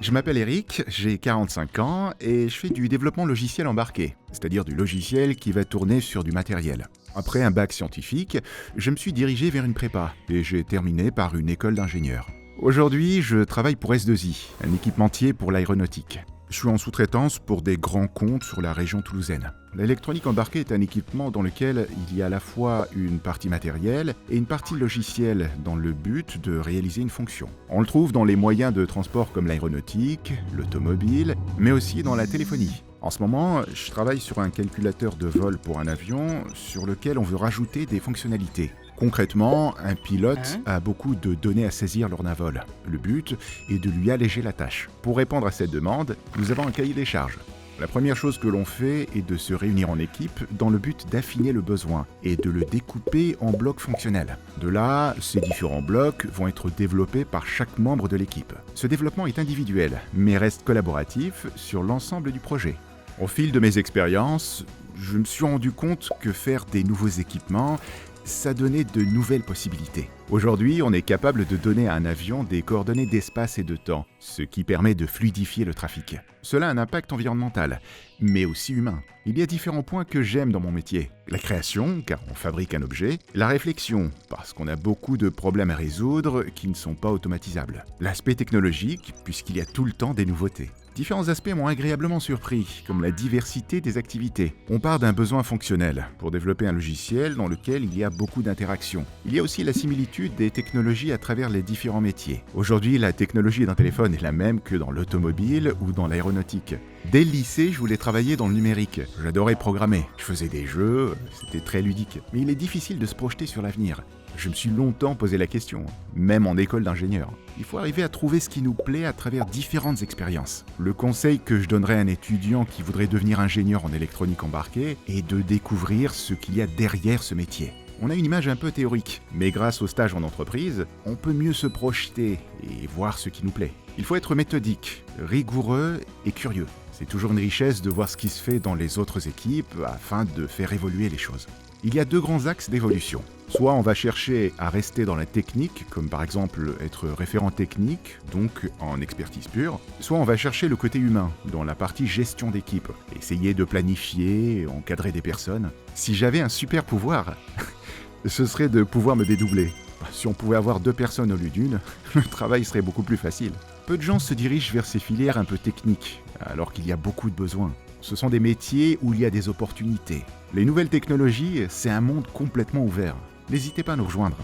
Je m'appelle Eric, j'ai 45 ans et je fais du développement logiciel embarqué, c'est-à-dire du logiciel qui va tourner sur du matériel. Après un bac scientifique, je me suis dirigé vers une prépa et j'ai terminé par une école d'ingénieur. Aujourd'hui, je travaille pour S2I, un équipementier pour l'aéronautique. Je suis en sous-traitance pour des grands comptes sur la région toulousaine. L'électronique embarquée est un équipement dans lequel il y a à la fois une partie matérielle et une partie logicielle dans le but de réaliser une fonction. On le trouve dans les moyens de transport comme l'aéronautique, l'automobile, mais aussi dans la téléphonie. En ce moment, je travaille sur un calculateur de vol pour un avion sur lequel on veut rajouter des fonctionnalités. Concrètement, un pilote a beaucoup de données à saisir lors d'un vol. Le but est de lui alléger la tâche. Pour répondre à cette demande, nous avons un cahier des charges. La première chose que l'on fait est de se réunir en équipe dans le but d'affiner le besoin et de le découper en blocs fonctionnels. De là, ces différents blocs vont être développés par chaque membre de l'équipe. Ce développement est individuel, mais reste collaboratif sur l'ensemble du projet. Au fil de mes expériences, je me suis rendu compte que faire des nouveaux équipements, ça donnait de nouvelles possibilités. Aujourd'hui, on est capable de donner à un avion des coordonnées d'espace et de temps, ce qui permet de fluidifier le trafic. Cela a un impact environnemental, mais aussi humain. Il y a différents points que j'aime dans mon métier. La création, car on fabrique un objet. La réflexion, parce qu'on a beaucoup de problèmes à résoudre qui ne sont pas automatisables. L'aspect technologique, puisqu'il y a tout le temps des nouveautés. Différents aspects m'ont agréablement surpris, comme la diversité des activités. On part d'un besoin fonctionnel, pour développer un logiciel dans lequel il y a beaucoup d'interactions. Il y a aussi la similitude des technologies à travers les différents métiers. Aujourd'hui, la technologie d'un téléphone est la même que dans l'automobile ou dans l'aéronautique. Dès le lycée, je voulais travailler dans le numérique. J'adorais programmer. Je faisais des jeux, c'était très ludique. Mais il est difficile de se projeter sur l'avenir. Je me suis longtemps posé la question, même en école d'ingénieur. Il faut arriver à trouver ce qui nous plaît à travers différentes expériences. Le conseil que je donnerais à un étudiant qui voudrait devenir ingénieur en électronique embarquée est de découvrir ce qu'il y a derrière ce métier. On a une image un peu théorique, mais grâce au stage en entreprise, on peut mieux se projeter et voir ce qui nous plaît. Il faut être méthodique, rigoureux et curieux. C'est toujours une richesse de voir ce qui se fait dans les autres équipes afin de faire évoluer les choses. Il y a deux grands axes d'évolution. Soit on va chercher à rester dans la technique, comme par exemple être référent technique, donc en expertise pure, soit on va chercher le côté humain, dans la partie gestion d'équipe, essayer de planifier, encadrer des personnes. Si j'avais un super pouvoir, ce serait de pouvoir me dédoubler. Si on pouvait avoir 2 personnes au lieu d'une, le travail serait beaucoup plus facile. Peu de gens se dirigent vers ces filières un peu techniques, alors qu'il y a beaucoup de besoins. Ce sont des métiers où il y a des opportunités. Les nouvelles technologies, c'est un monde complètement ouvert. N'hésitez pas à nous rejoindre.